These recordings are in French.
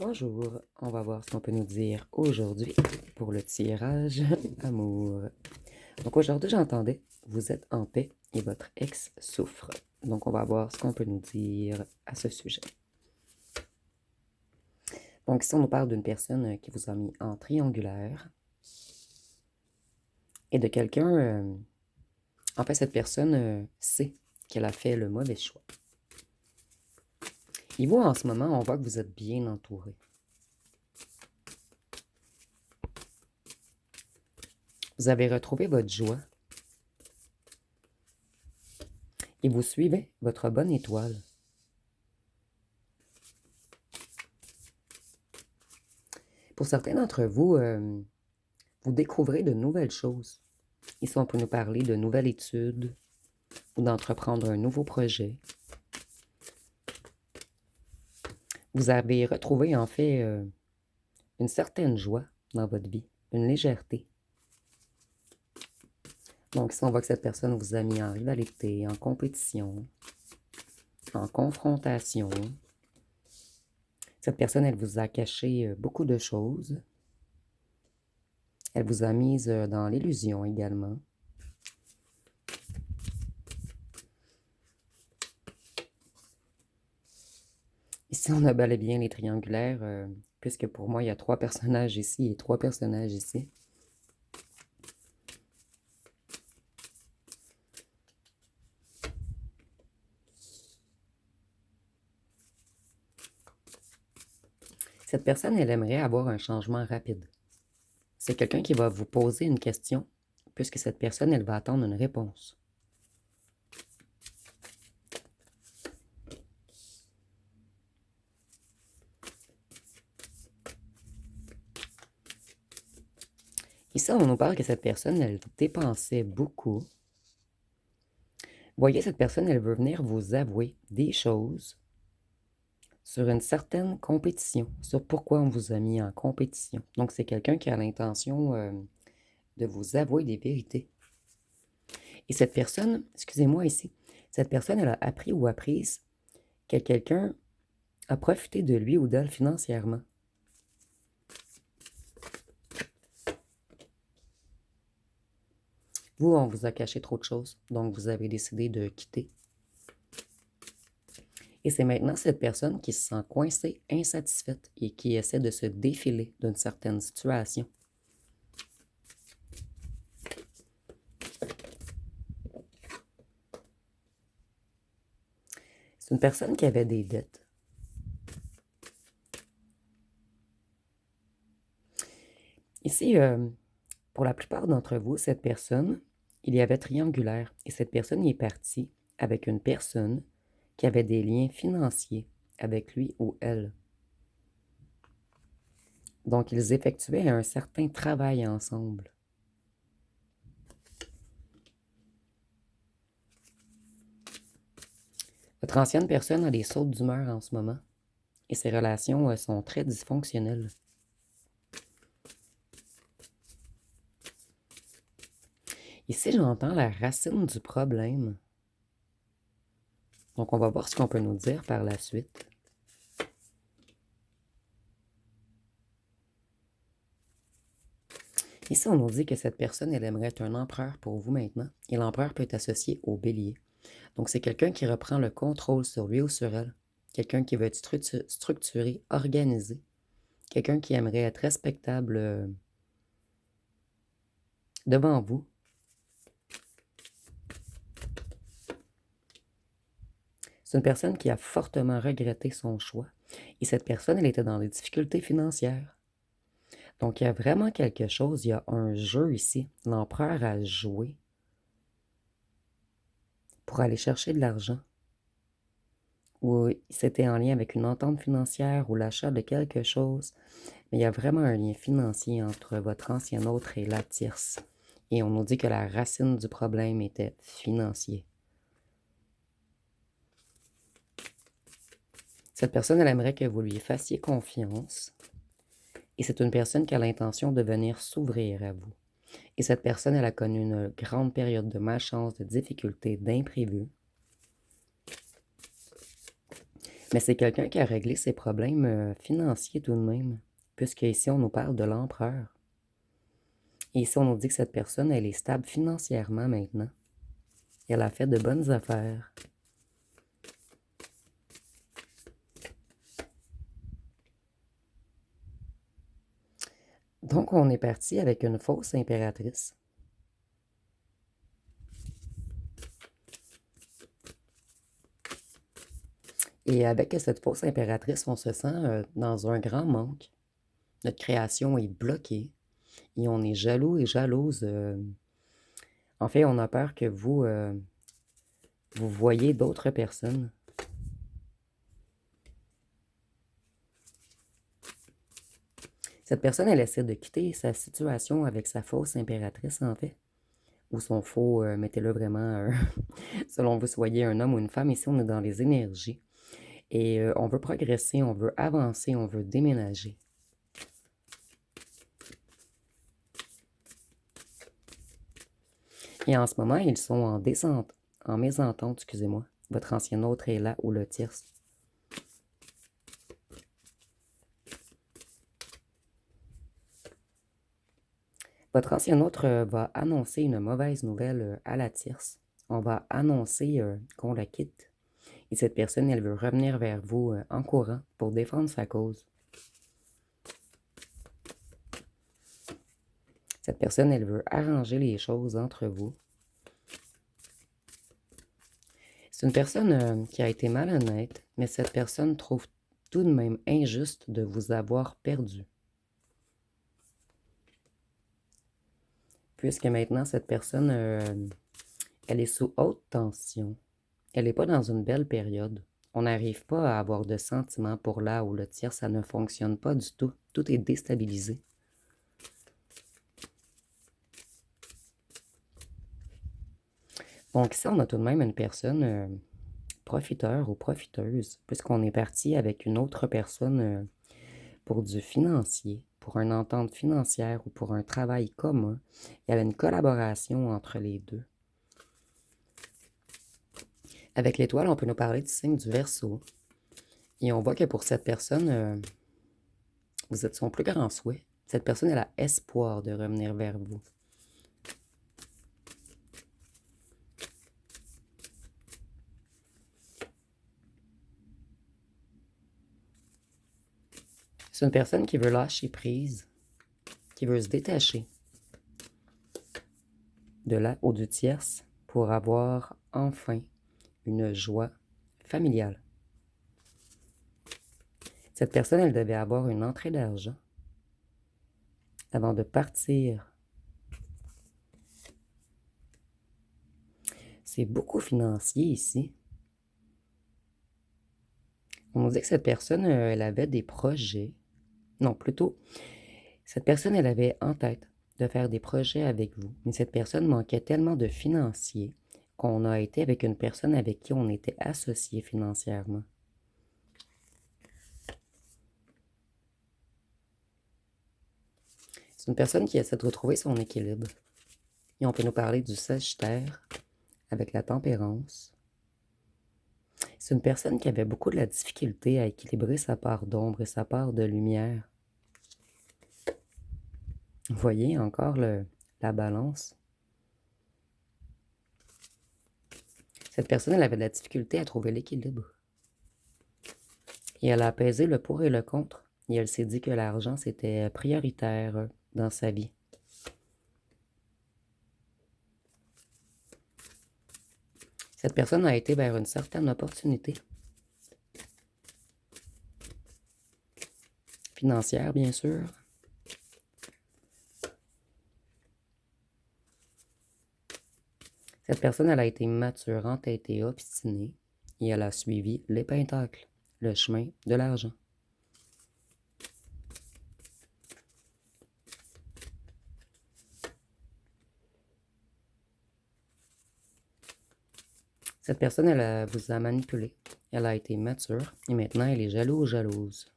Bonjour, on va voir ce qu'on peut nous dire aujourd'hui pour le tirage amour. Donc aujourd'hui, j'entendais, vous êtes en paix et votre ex souffre. Donc on va voir ce qu'on peut nous dire à ce sujet. Donc ici, on nous parle d'une personne qui vous a mis en triangulaire et de quelqu'un, en fait, cette personne sait qu'elle a fait le mauvais choix. Et vous, en ce moment, on voit que vous êtes bien entouré. Vous avez retrouvé votre joie et vous suivez votre bonne étoile. Pour certains d'entre vous, vous découvrez de nouvelles choses. Ici, on peut nous parler de nouvelles études ou d'entreprendre un nouveau projet. Vous avez retrouvé en fait une certaine joie dans votre vie, une légèreté. Donc ici, on voit que cette personne vous a mis en rivalité, en compétition, en confrontation. Cette personne, elle vous a caché beaucoup de choses. Elle vous a mise dans l'illusion également. Ici, on a bel et bien les triangulaires, puisque pour moi, il y a 3 personnages ici et 3 personnages ici. Cette personne, elle aimerait avoir un changement rapide. C'est quelqu'un qui va vous poser une question, puisque cette personne, elle va attendre une réponse. Ici, on nous parle que cette personne, elle dépensait beaucoup. Vous voyez, cette personne, elle veut venir vous avouer des choses sur une certaine compétition, sur pourquoi on vous a mis en compétition. Donc, c'est quelqu'un qui a l'intention de vous avouer des vérités. Et cette personne, excusez-moi ici, cette personne, elle a appris ou apprise que quelqu'un a profité de lui ou d'elle financièrement. Vous, on vous a caché trop de choses, donc vous avez décidé de quitter. Et c'est maintenant cette personne qui se sent coincée, insatisfaite et qui essaie de se défiler d'une certaine situation. C'est une personne qui avait des dettes. Ici, pour la plupart d'entre vous, cette personne, il y avait triangulaire. Et cette personne est partie avec une personne qui avait des liens financiers avec lui ou elle. Donc, ils effectuaient un certain travail ensemble. Votre ancienne personne a des sautes d'humeur en ce moment et ses relations sont très dysfonctionnelles. Ici, j'entends la racine du problème. Donc, on va voir ce qu'on peut nous dire par la suite. Ici, on nous dit que cette personne, elle aimerait être un empereur pour vous maintenant. Et l'empereur peut être associé au bélier. Donc, c'est quelqu'un qui reprend le contrôle sur lui ou sur elle. Quelqu'un qui veut être structuré, organisé. Quelqu'un qui aimerait être respectable devant vous. C'est une personne qui a fortement regretté son choix. Et cette personne, elle était dans des difficultés financières. Donc, il y a vraiment quelque chose, il y a un jeu ici. L'empereur a joué pour aller chercher de l'argent. Ou c'était en lien avec une entente financière ou l'achat de quelque chose. Mais il y a vraiment un lien financier entre votre ancien autre et la tierce. Et on nous dit que la racine du problème était financier. Cette personne, elle aimerait que vous lui fassiez confiance. Et c'est une personne qui a l'intention de venir s'ouvrir à vous. Et cette personne, elle a connu une grande période de malchance, de difficultés, d'imprévus. Mais c'est quelqu'un qui a réglé ses problèmes financiers tout de même, puisque ici on nous parle de l'empereur. Et ici on nous dit que cette personne, elle est stable financièrement maintenant. Elle a fait de bonnes affaires. Donc on est parti avec une fausse impératrice. Et avec cette fausse impératrice, on se sent dans un grand manque. Notre création est bloquée et on est jaloux et jalouse. En fait, on a peur que vous voyez d'autres personnes. Cette personne, elle essaie de quitter sa situation avec sa fausse impératrice, en fait. Ou son faux, mettez-le vraiment, selon vous soyez un homme ou une femme. Ici, on est dans les énergies. Et on veut progresser, on veut avancer, on veut déménager. Et en ce moment, ils sont en mésentente, excusez-moi. Votre ancien autre est là, ou le tierce. Votre ancien autre va annoncer une mauvaise nouvelle à la tierce. On va annoncer qu'on la quitte. Et cette personne, elle veut revenir vers vous en courant pour défendre sa cause. Cette personne, elle veut arranger les choses entre vous. C'est une personne qui a été malhonnête, mais cette personne trouve tout de même injuste de vous avoir perdu. Puisque maintenant, cette personne, elle est sous haute tension. Elle n'est pas dans une belle période. On n'arrive pas à avoir de sentiments pour là où le tiers, ça ne fonctionne pas du tout. Tout est déstabilisé. Donc ici, on a tout de même une personne profiteur ou profiteuse, puisqu'on est parti avec une autre personne pour du financier, pour une entente financière ou pour un travail commun. Il y avait une collaboration entre les deux. Avec l'étoile, on peut nous parler du signe du Verseau. Et on voit que pour cette personne, vous êtes son plus grand souhait. Cette personne, elle a espoir de revenir vers vous. C'est une personne qui veut lâcher prise, qui veut se détacher de la ou du tierce pour avoir enfin une joie familiale. Cette personne, elle devait avoir une entrée d'argent avant de partir. C'est beaucoup financier ici. On nous dit que cette personne, elle avait des projets. Non, plutôt, cette personne, elle avait en tête de faire des projets avec vous. Mais cette personne manquait tellement de financiers qu'on a été avec une personne avec qui on était associé financièrement. C'est une personne qui essaie de retrouver son équilibre. Et on peut nous parler du Sagittaire avec la tempérance. C'est une personne qui avait beaucoup de la difficulté à équilibrer sa part d'ombre et sa part de lumière. Vous voyez encore la balance. Cette personne, elle avait de la difficulté à trouver l'équilibre. Et elle a apaisé le pour et le contre. Et elle s'est dit que l'argent, c'était prioritaire dans sa vie. Cette personne a été vers une certaine opportunité. Financière, bien sûr. Cette personne, elle a été maturante, elle a été obstinée. Et elle a suivi les pentacles, le chemin de l'argent. Cette personne, elle vous a manipulé. Elle a été mature et maintenant, elle est jalouse.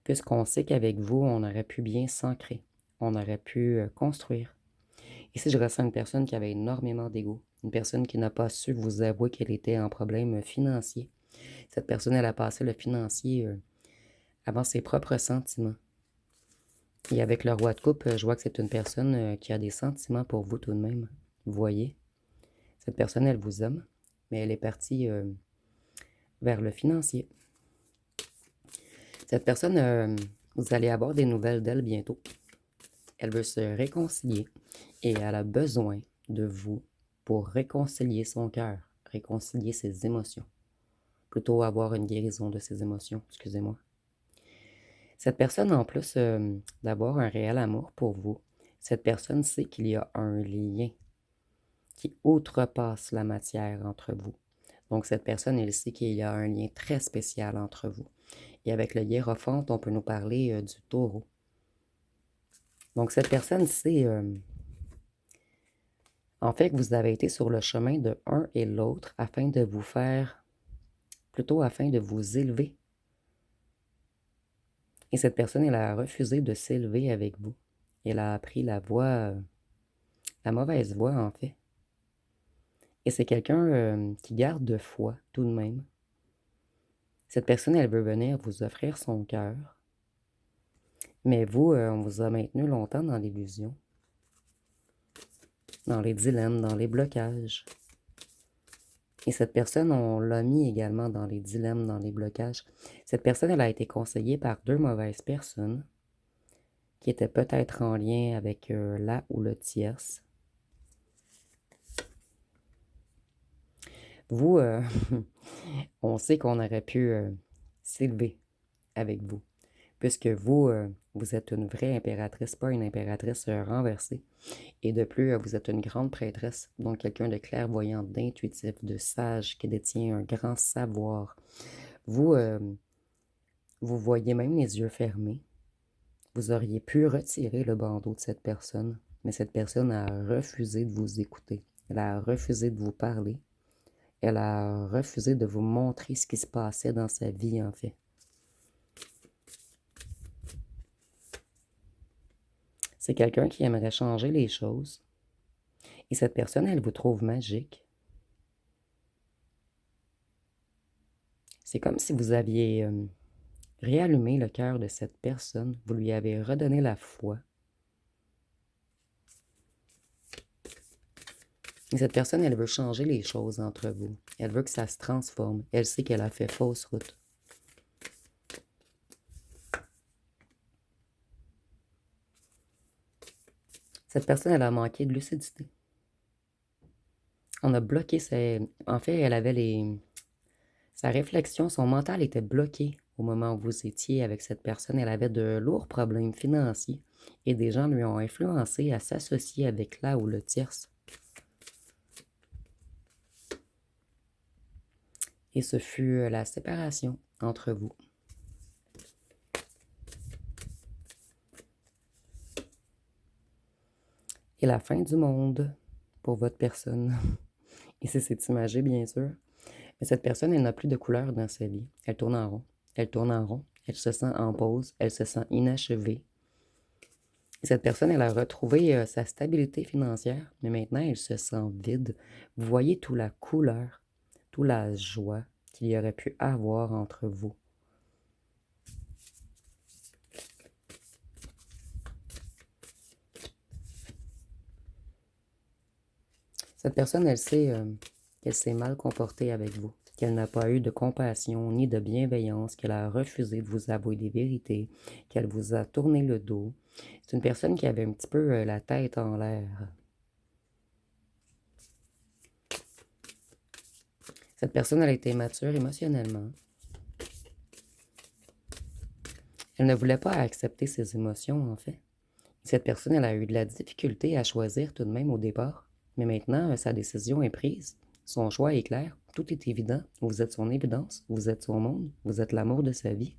Puisqu'on sait qu'avec vous, on aurait pu bien s'ancrer. On aurait pu construire. Ici, je ressens une personne qui avait énormément d'ego. Une personne qui n'a pas su vous avouer qu'elle était en problème financier. Cette personne, elle a passé le financier avant ses propres sentiments. Et avec le roi de coupe, je vois que c'est une personne qui a des sentiments pour vous tout de même. Vous voyez, cette personne, elle vous aime, mais elle est partie vers le financier. Cette personne, vous allez avoir des nouvelles d'elle bientôt. Elle veut se réconcilier et elle a besoin de vous pour réconcilier son cœur, réconcilier ses émotions. Plutôt avoir une guérison de ses émotions, excusez-moi. Cette personne, en plus d'avoir un réel amour pour vous, cette personne sait qu'il y a un lien qui outrepasse la matière entre vous. Donc, cette personne, elle sait qu'il y a un lien très spécial entre vous. Et avec le hiérophante, on peut nous parler du taureau. Donc, cette personne sait, en fait, que vous avez été sur le chemin de un et l'autre afin de vous faire, plutôt afin de vous élever. Et cette personne, elle a refusé de s'élever avec vous. Elle a pris la voie, la mauvaise voie, en fait. Et c'est quelqu'un qui garde de foi, tout de même. Cette personne, elle veut venir vous offrir son cœur. Mais vous, on vous a maintenu longtemps dans l'illusion, dans les dilemmes, dans les blocages. Et cette personne, on l'a mis également dans les dilemmes, dans les blocages. Cette personne, elle a été conseillée par deux mauvaises personnes qui étaient peut-être en lien avec la ou le tierce. Vous, on sait qu'on aurait pu s'élever avec vous, puisque vous, vous êtes une vraie impératrice, pas une impératrice renversée. Et de plus, vous êtes une grande prêtresse, donc quelqu'un de clairvoyant, d'intuitif, de sage, qui détient un grand savoir. Vous, vous voyez même les yeux fermés. Vous auriez pu retirer le bandeau de cette personne, mais cette personne a refusé de vous écouter. Elle a refusé de vous parler. Elle a refusé de vous montrer ce qui se passait dans sa vie, en fait. C'est quelqu'un qui aimerait changer les choses. Et cette personne, elle vous trouve magique. C'est comme si vous aviez réallumé le cœur de cette personne. Vous lui avez redonné la foi. Et cette personne, elle veut changer les choses entre vous. Elle veut que ça se transforme. Elle sait qu'elle a fait fausse route. Cette personne, elle a manqué de lucidité. On a bloqué ses... En fait, elle avait sa réflexion, son mental était bloqué au moment où vous étiez avec cette personne. Elle avait de lourds problèmes financiers et des gens lui ont influencé à s'associer avec la ou le tierce. Et ce fut la séparation entre vous. Et la fin du monde pour votre personne. Et c'est imagé, bien sûr. Mais cette personne, elle n'a plus de couleur dans sa vie. Elle tourne en rond. Elle tourne en rond. Elle se sent en pause. Elle se sent inachevée. Et cette personne, elle a retrouvé sa stabilité financière, mais maintenant, elle se sent vide. Vous voyez toute la couleur, toute la joie qu'il y aurait pu avoir entre vous. Cette personne, elle sait qu'elle s'est mal comportée avec vous, qu'elle n'a pas eu de compassion ni de bienveillance, qu'elle a refusé de vous avouer des vérités, qu'elle vous a tourné le dos. C'est une personne qui avait un petit peu la tête en l'air. Cette personne, elle a été mature émotionnellement. Elle ne voulait pas accepter ses émotions, en fait. Cette personne, elle a eu de la difficulté à choisir tout de même au départ. Mais maintenant, sa décision est prise. Son choix est clair. Tout est évident. Vous êtes son évidence. Vous êtes son monde. Vous êtes l'amour de sa vie.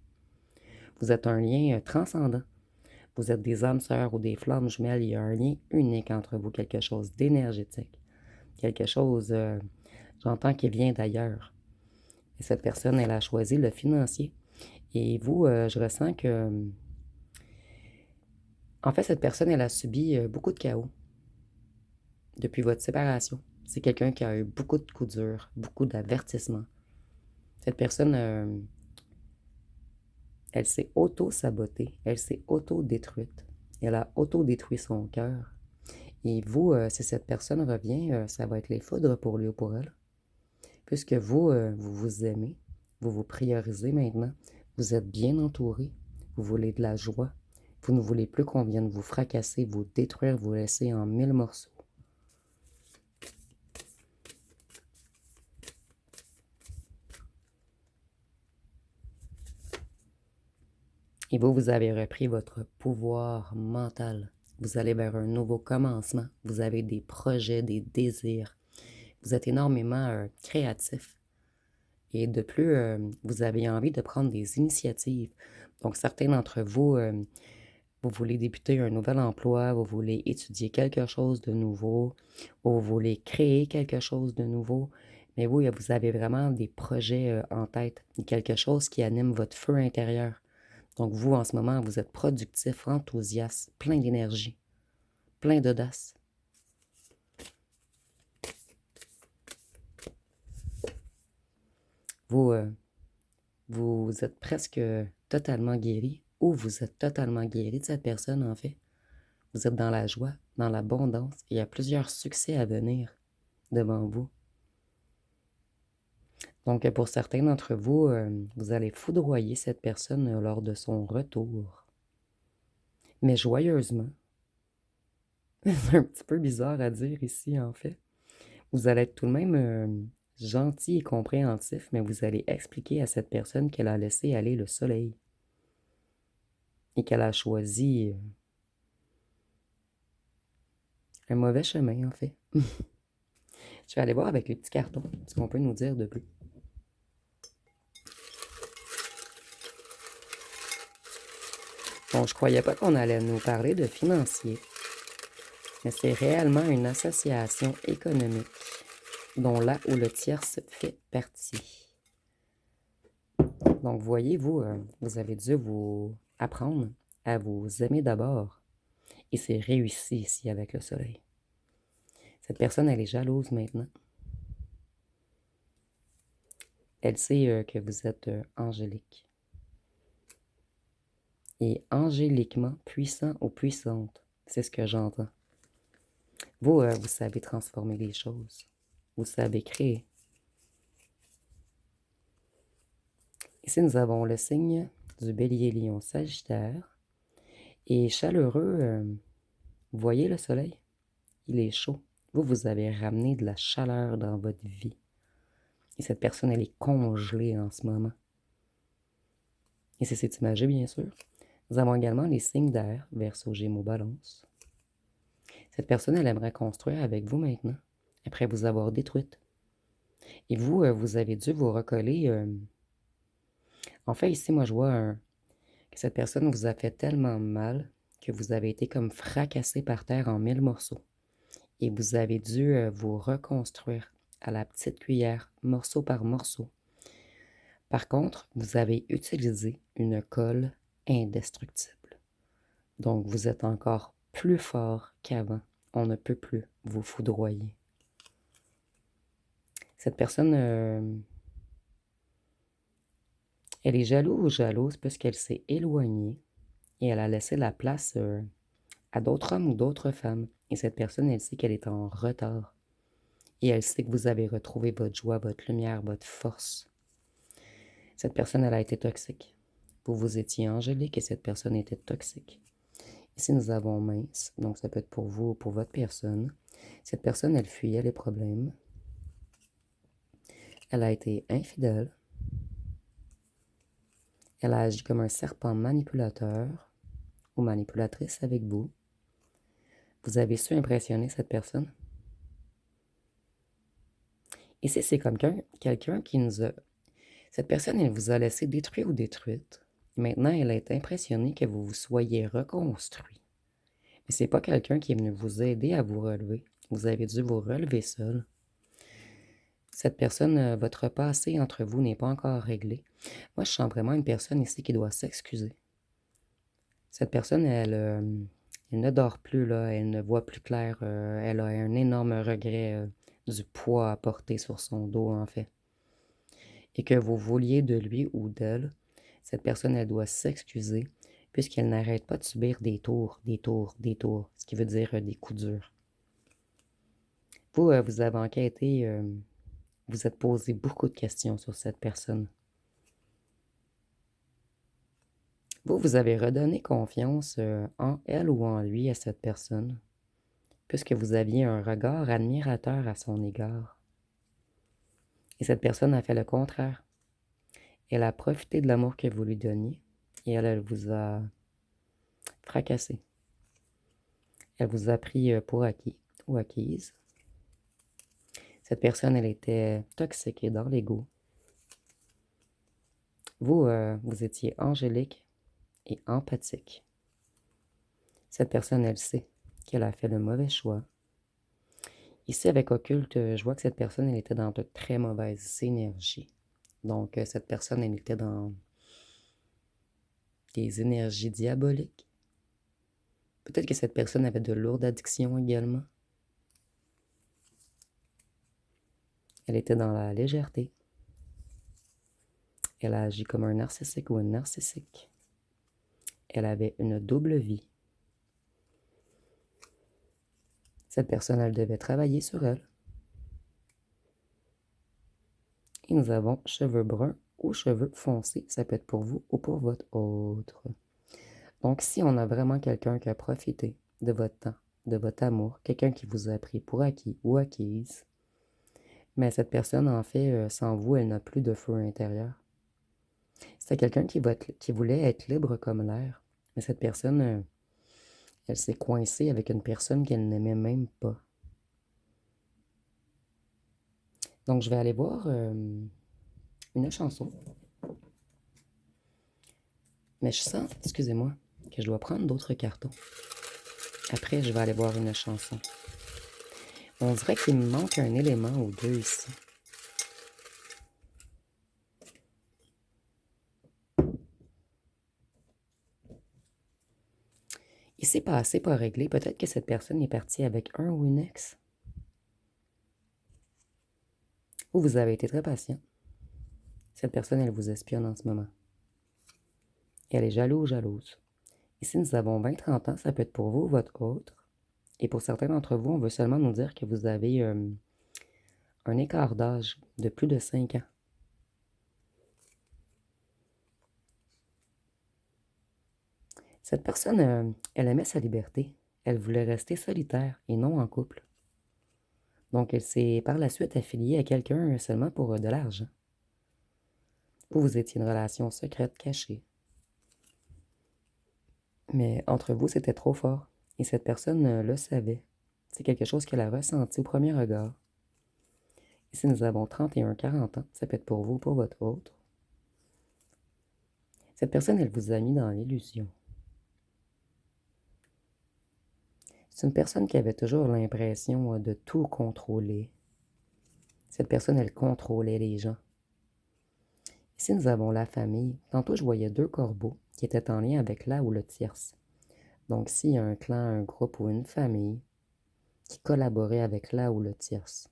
Vous êtes un lien transcendant. Vous êtes des âmes sœurs ou des flammes jumelles. Il y a un lien unique entre vous, quelque chose d'énergétique. Quelque chose, j'entends, qui vient d'ailleurs. Et cette personne, elle a choisi le financier. Et vous, je ressens que... En fait, cette personne, elle a subi beaucoup de chaos depuis votre séparation. C'est quelqu'un qui a eu beaucoup de coups durs, beaucoup d'avertissements. Cette personne, elle s'est auto-sabotée, elle s'est auto-détruite, elle a auto-détruit son cœur. Et vous, si cette personne revient, ça va être les foudres pour lui ou pour elle. Puisque vous, vous vous aimez, vous vous priorisez maintenant, vous êtes bien entouré, vous voulez de la joie, vous ne voulez plus qu'on vienne vous fracasser, vous détruire, vous laisser en 1000 morceaux. Et vous, vous avez repris votre pouvoir mental. Vous allez vers un nouveau commencement. Vous avez des projets, des désirs. Vous êtes énormément créatif. Et de plus, vous avez envie de prendre des initiatives. Donc, certains d'entre vous, vous voulez débuter un nouvel emploi, vous voulez étudier quelque chose de nouveau, ou vous voulez créer quelque chose de nouveau. Mais vous, vous avez vraiment des projets en tête, quelque chose qui anime votre feu intérieur. Donc, vous, en ce moment, vous êtes productif, enthousiaste, plein d'énergie, plein d'audace. Vous, vous êtes presque totalement guéri, ou vous êtes totalement guéri de cette personne, en fait. Vous êtes dans la joie, dans l'abondance, et il y a plusieurs succès à venir devant vous. Donc, pour certains d'entre vous, vous allez foudroyer cette personne lors de son retour. Mais joyeusement. C'est un petit peu bizarre à dire ici, en fait. Vous allez être tout de même gentil et compréhensif, mais vous allez expliquer à cette personne qu'elle a laissé aller le soleil et qu'elle a choisi un mauvais chemin, en fait. Je vais aller voir avec les petits cartons ce qu'on peut nous dire de plus. Bon, je croyais pas qu'on allait nous parler de financier, mais c'est réellement une association économique dont là où le tierce fait partie. Donc, voyez-vous, vous avez dû vous apprendre à vous aimer d'abord. Et c'est réussi ici avec le soleil. Cette personne, elle est jalouse maintenant. Elle sait que vous êtes angélique. Et angéliquement puissant ou puissante, c'est ce que j'entends. Vous, vous savez transformer les choses. Vous savez créer. Ici, nous avons le signe du Bélier-Lion-Sagittaire. Et chaleureux, vous voyez le soleil? Il est chaud. Vous, vous avez ramené de la chaleur dans votre vie. Et cette personne, elle est congelée en ce moment. Et c'est cette image, bien sûr. Nous avons également les signes d'air, Verseau, Gémeaux, Balance. Cette personne, elle aimerait construire avec vous maintenant, après vous avoir détruite. Et vous, vous avez dû vous recoller. En fait, ici, moi, je vois que cette personne vous a fait tellement mal que vous avez été comme fracassé par terre en 1000 morceaux. Et vous avez dû vous reconstruire à la petite cuillère, morceau par morceau. Par contre, vous avez utilisé une colle indestructible. Donc, vous êtes encore plus fort qu'avant. On ne peut plus vous foudroyer. Cette personne, elle est jalouse ou jalouse parce qu'elle s'est éloignée et elle a laissé la place à d'autres hommes ou d'autres femmes. Et cette personne, elle sait qu'elle est en retard. Et elle sait que vous avez retrouvé votre joie, votre lumière, votre force. Cette personne, elle a été toxique. Vous étiez angélique et cette personne était toxique. Ici, nous avons mince, donc ça peut être pour vous ou pour votre personne. Cette personne, elle fuyait les problèmes. Elle a été infidèle. Elle a agi comme un serpent manipulateur ou manipulatrice avec vous. Vous avez su impressionner cette personne. Ici, c'est comme quelqu'un qui nous a... Cette personne, elle vous a laissé détruit ou détruite. Maintenant, elle est impressionnée que vous vous soyez reconstruit. Mais c'est pas quelqu'un qui est venu vous aider à vous relever. Vous avez dû vous relever seul. Cette personne, votre passé entre vous n'est pas encore réglé. Moi, je sens vraiment une personne ici qui doit s'excuser. Cette personne, elle ne dort plus, là, elle ne voit plus clair. Elle a un énorme regret du poids à porter sur son dos, en fait. et que vous vouliez de lui ou d'elle, cette personne, elle doit s'excuser puisqu'elle n'arrête pas de subir des tours, des tours, des tours, ce qui veut dire des coups durs. Vous, vous avez enquêté, vous êtes posé beaucoup de questions sur cette personne. Vous avez redonné confiance en elle ou en lui à cette personne, puisque vous aviez un regard admirateur à son égard. Et cette personne a fait le contraire. Elle a profité de l'amour que vous lui donniez et elle vous a fracassé. Elle vous a pris pour acquis ou acquise. Cette personne, elle était toxique et dans l'ego. Vous, vous étiez angélique et empathique. Cette personne, elle sait qu'elle a fait le mauvais choix. Ici, avec Occulte, je vois que cette personne, elle était dans de très mauvaises énergies. Donc, cette personne, elle était dans des énergies diaboliques. Peut-être que cette personne avait de lourdes addictions également. Elle était dans la légèreté. Elle a agi comme un narcissique ou une narcissique. Elle avait une double vie. Cette personne, elle devait travailler sur elle. Et nous avons cheveux bruns ou cheveux foncés. Ça peut être pour vous ou pour votre autre. Donc, si on a vraiment quelqu'un qui a profité de votre temps, de votre amour, quelqu'un qui vous a pris pour acquis ou acquise, mais cette personne, en fait, sans vous, elle n'a plus de feu intérieur. C'était quelqu'un qui voulait être libre comme l'air, mais cette personne, elle s'est coincée avec une personne qu'elle n'aimait même pas. Donc, je vais aller voir une chanson. Mais je sens, excusez-moi, que je dois prendre d'autres cartons. Après, je vais aller voir une chanson. On dirait qu'il me manque un élément ou deux ici. Ici, passé, pas réglé. Peut-être que cette personne est partie avec un ou une ex. Ou vous avez été très patient. Cette personne, elle vous espionne en ce moment. Elle est jaloux ou jalouse. Ici, nous avons 20-30 ans. Ça peut être pour vous ou votre autre. Et pour certains d'entre vous, on veut seulement nous dire que vous avez un écart d'âge de plus de 5 ans. Cette personne, elle aimait sa liberté. Elle voulait rester solitaire et non en couple. Donc, elle s'est par la suite affiliée à quelqu'un seulement pour de l'argent. Vous étiez une relation secrète, cachée. Mais entre vous, c'était trop fort. Et cette personne le savait. C'est quelque chose qu'elle a ressenti au premier regard. Ici, nous avons 31-40 ans. Ça peut être pour vous ou pour votre autre. Cette personne, elle vous a mis dans l'illusion. C'est une personne qui avait toujours l'impression de tout contrôler. Cette personne, elle contrôlait les gens. Ici, nous avons la famille. Tantôt, je voyais 2 corbeaux qui étaient en lien avec la ou le tierce. Donc, s'il y a un clan, un groupe ou une famille qui collaborait avec la ou le tierce,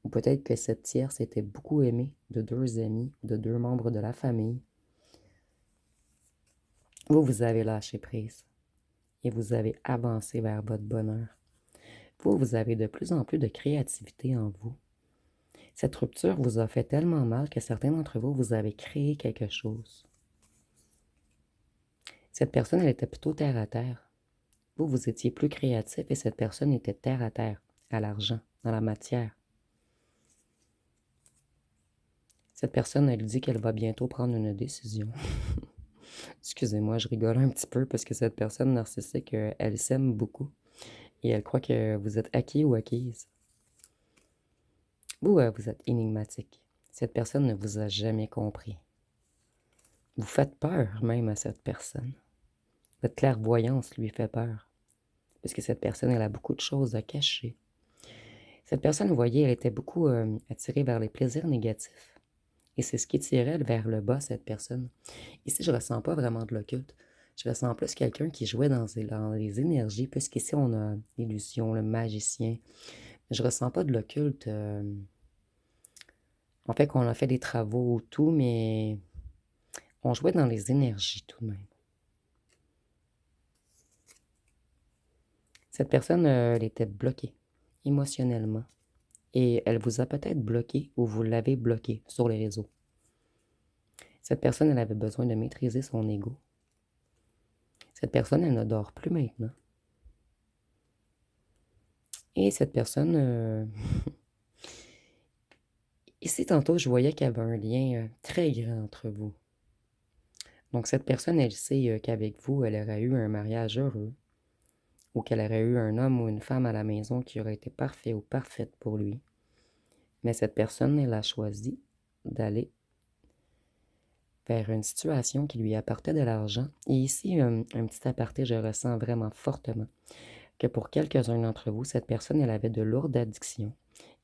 ou peut-être que cette tierce était beaucoup aimée de 2 amis ou de 2 membres de la famille, vous avez lâché prise et vous avez avancé vers votre bonheur. Vous avez de plus en plus de créativité en vous. Cette rupture vous a fait tellement mal que certains d'entre vous, vous avez créé quelque chose. Cette personne, elle était plutôt terre à terre. Vous étiez plus créatif et cette personne était terre à terre, à l'argent, dans la matière. Cette personne, elle dit qu'elle va bientôt prendre une décision. Excusez-moi, je rigole un petit peu parce que cette personne narcissique, elle s'aime beaucoup et elle croit que vous êtes acquis ou acquise. Vous êtes énigmatique. Cette personne ne vous a jamais compris. Vous faites peur même à cette personne. Votre clairvoyance lui fait peur. Parce que cette personne, elle a beaucoup de choses à cacher. Cette personne, vous voyez, elle était beaucoup attirée vers les plaisirs négatifs. Et c'est ce qui tirait vers le bas cette personne. Ici, je ne ressens pas vraiment de l'occulte. Je ressens plus quelqu'un qui jouait dans les énergies, puisqu'ici, on a l'illusion, le magicien. Je ne ressens pas de l'occulte En fait, qu'on a fait des travaux, tout, mais on jouait dans les énergies tout de même. Cette personne, elle était bloquée émotionnellement. Et elle vous a peut-être bloqué ou vous l'avez bloqué sur les réseaux. Cette personne, elle avait besoin de maîtriser son ego. Cette personne, elle ne dort plus maintenant. Et cette personne, ici tantôt, je voyais qu'il y avait un lien très grand entre vous. Donc cette personne, elle sait qu'avec vous, elle aurait eu un mariage heureux, ou qu'elle aurait eu un homme ou une femme à la maison qui aurait été parfait ou parfaite pour lui. Mais cette personne, elle a choisi d'aller vers une situation qui lui apportait de l'argent. Et ici, un petit aparté, je ressens vraiment fortement que pour quelques-uns d'entre vous, cette personne, elle avait de lourdes addictions.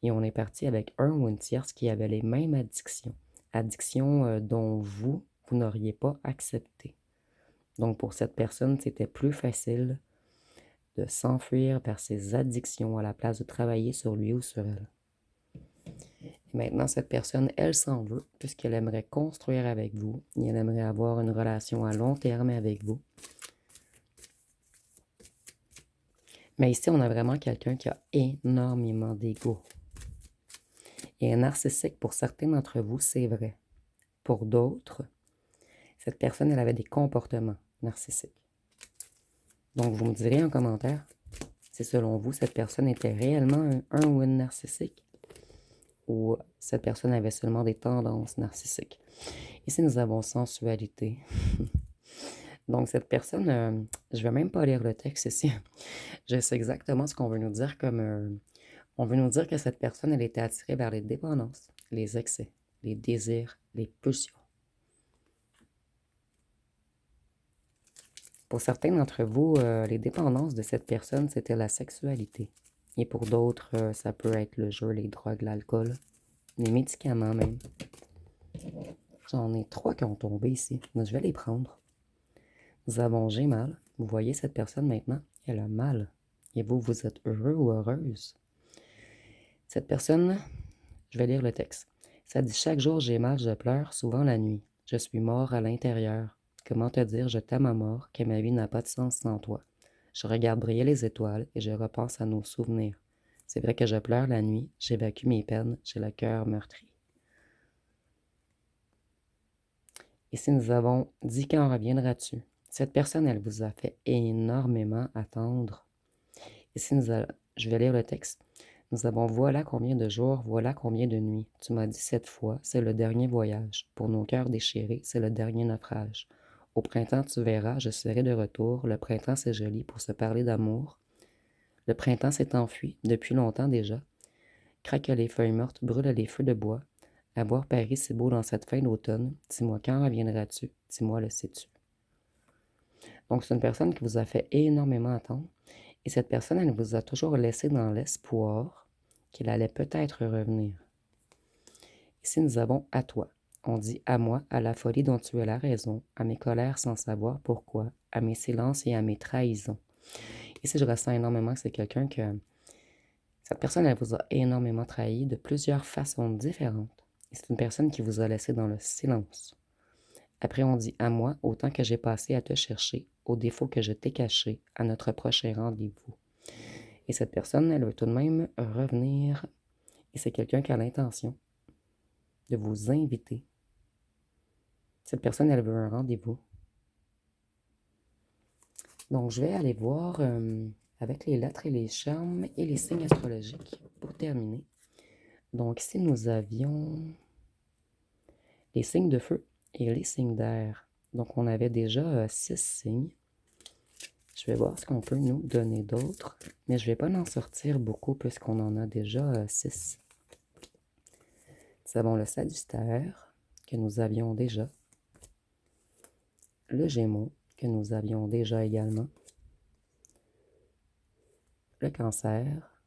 Et on est parti avec un ou une tierce qui avait les mêmes addictions. Addictions dont vous n'auriez pas accepté. Donc pour cette personne, c'était plus facile de s'enfuir vers ses addictions à la place de travailler sur lui ou sur elle. Et maintenant, cette personne, elle s'en veut puisqu'elle aimerait construire avec vous et elle aimerait avoir une relation à long terme avec vous. Mais ici, on a vraiment quelqu'un qui a énormément d'ego. Et un narcissique, pour certains d'entre vous, c'est vrai. Pour d'autres, cette personne, elle avait des comportements narcissiques. Donc, vous me direz en commentaire si selon vous, cette personne était réellement un ou une narcissique ou cette personne avait seulement des tendances narcissiques. Ici, nous avons sensualité. Donc, cette personne, je ne vais même pas lire le texte ici. Je sais exactement ce qu'on veut nous dire comme... on veut nous dire que cette personne, elle était attirée vers les dépendances, les excès, les désirs, les pulsions. Pour certains d'entre vous, les dépendances de cette personne, c'était la sexualité. Et pour d'autres, ça peut être le jeu, les drogues, l'alcool, les médicaments même. J'en ai 3 qui ont tombé ici. Donc, je vais les prendre. Nous avons j'ai mal. Vous voyez cette personne maintenant, elle a mal. Et vous, vous êtes heureux ou heureuse. Cette personne, je vais lire le texte. Ça dit: chaque jour j'ai mal, je pleure, souvent la nuit. Je suis mort à l'intérieur. Comment te dire, je t'aime à mort, que ma vie n'a pas de sens sans toi. Je regarde briller les étoiles et je repense à nos souvenirs. C'est vrai que je pleure la nuit, j'évacue mes peines, j'ai le cœur meurtri. Ici, nous avons dit: quand reviendras-tu? Cette personne, elle vous a fait énormément attendre. Ici, je vais lire le texte. Nous avons: voilà combien de jours, voilà combien de nuits. Tu m'as dit 7 fois, c'est le dernier voyage. Pour nos cœurs déchirés, c'est le dernier naufrage. Au printemps, tu verras, je serai de retour. Le printemps, c'est joli pour se parler d'amour. Le printemps s'est enfui, depuis longtemps déjà. Craque les feuilles mortes, brûle les feux de bois. À voir Paris si beau dans cette fin d'automne. Dis-moi, quand reviendras-tu? Dis-moi, le sais-tu? Donc, c'est une personne qui vous a fait énormément attendre. Et cette personne, elle vous a toujours laissé dans l'espoir qu'il allait peut-être revenir. Ici, nous avons à toi. On dit à moi, à la folie dont tu as la raison, à mes colères sans savoir pourquoi, à mes silences et à mes trahisons. Ici, je ressens énormément que c'est quelqu'un que... Cette personne, elle vous a énormément trahi de plusieurs façons différentes. Et c'est une personne qui vous a laissé dans le silence. Après, on dit à moi, autant que j'ai passé à te chercher, aux défauts que je t'ai cachés, à notre prochain rendez-vous. Et cette personne, elle veut tout de même revenir. Et c'est quelqu'un qui a l'intention de vous inviter. Cette personne, elle veut un rendez-vous. Donc, je vais aller voir avec les lettres et les charmes et les signes astrologiques pour terminer. Donc, ici, nous avions les signes de feu et les signes d'air. Donc, on avait déjà 6 signes. Je vais voir ce qu'on peut nous donner d'autres, mais je ne vais pas en sortir beaucoup puisqu'on en a déjà 6. Nous avons le Sagittaire, que nous avions déjà. Le Gémeaux, que nous avions déjà également. Le Cancer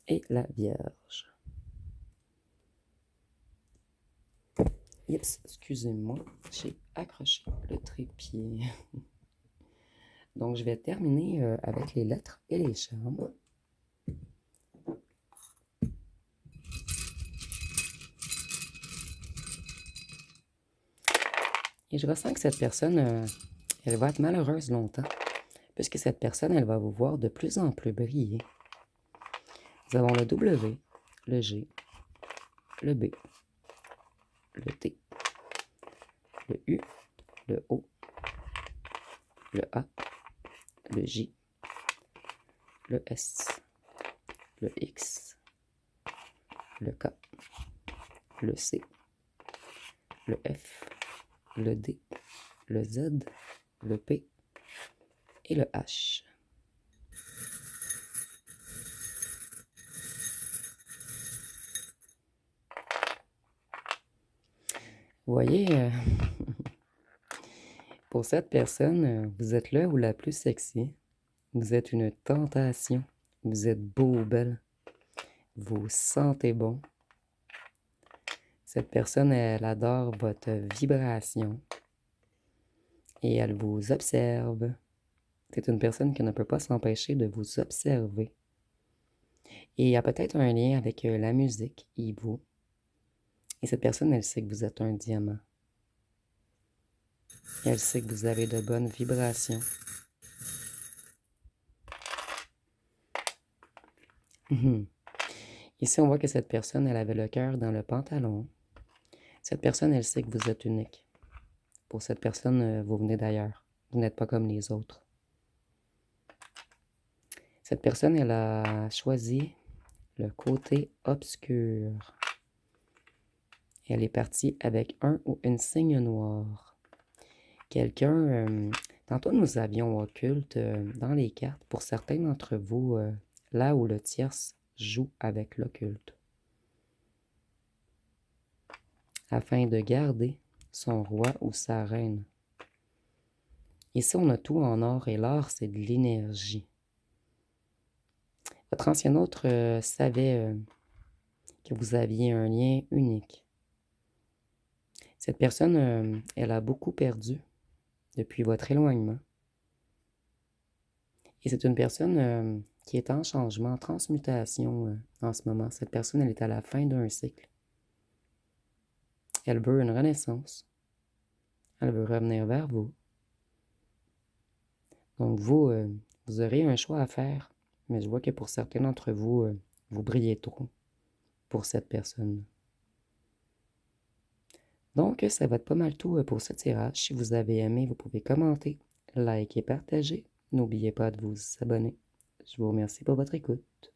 et la Vierge. Oups, excusez-moi, j'ai accroché le trépied. Donc, je vais terminer avec les lettres et les charmes. Et je ressens que cette personne, elle va être malheureuse longtemps, puisque cette personne, elle va vous voir de plus en plus briller. Nous avons le W, le G, le B, le T, le U, le O, le A, le J, le S, le X, le K, le C, le F, le D, le Z, le P et le H. Vous voyez, pour cette personne, vous êtes là ou la plus sexy. Vous êtes une tentation. Vous êtes beau ou belle. Vous sentez bon. Cette personne, elle adore votre vibration et elle vous observe. C'est une personne qui ne peut pas s'empêcher de vous observer. Et il y a peut-être un lien avec la musique et vous. Et cette personne, elle sait que vous êtes un diamant. Elle sait que vous avez de bonnes vibrations. Ici, on voit que cette personne, elle avait le cœur dans le pantalon. Cette personne, elle sait que vous êtes unique. Pour cette personne, vous venez d'ailleurs. Vous n'êtes pas comme les autres. Cette personne, elle a choisi le côté obscur. Elle est partie avec un ou une signe noire. Quelqu'un, tantôt nous avions occulte dans les cartes, pour certains d'entre vous, là où le tierce joue avec l'occulte, afin de garder son roi ou sa reine. Ici, on a tout en or et l'or, c'est de l'énergie. Votre ancien autre savait que vous aviez un lien unique. Cette personne, elle a beaucoup perdu depuis votre éloignement. Et c'est une personne qui est en changement, en transmutation en ce moment. Cette personne, elle est à la fin d'un cycle. Elle veut une renaissance. Elle veut revenir vers vous. Donc vous, vous aurez un choix à faire. Mais je vois que pour certains d'entre vous, vous brillez trop pour cette personne. Donc, ça va être pas mal tout pour ce tirage. Si vous avez aimé, vous pouvez commenter, liker et partager. N'oubliez pas de vous abonner. Je vous remercie pour votre écoute.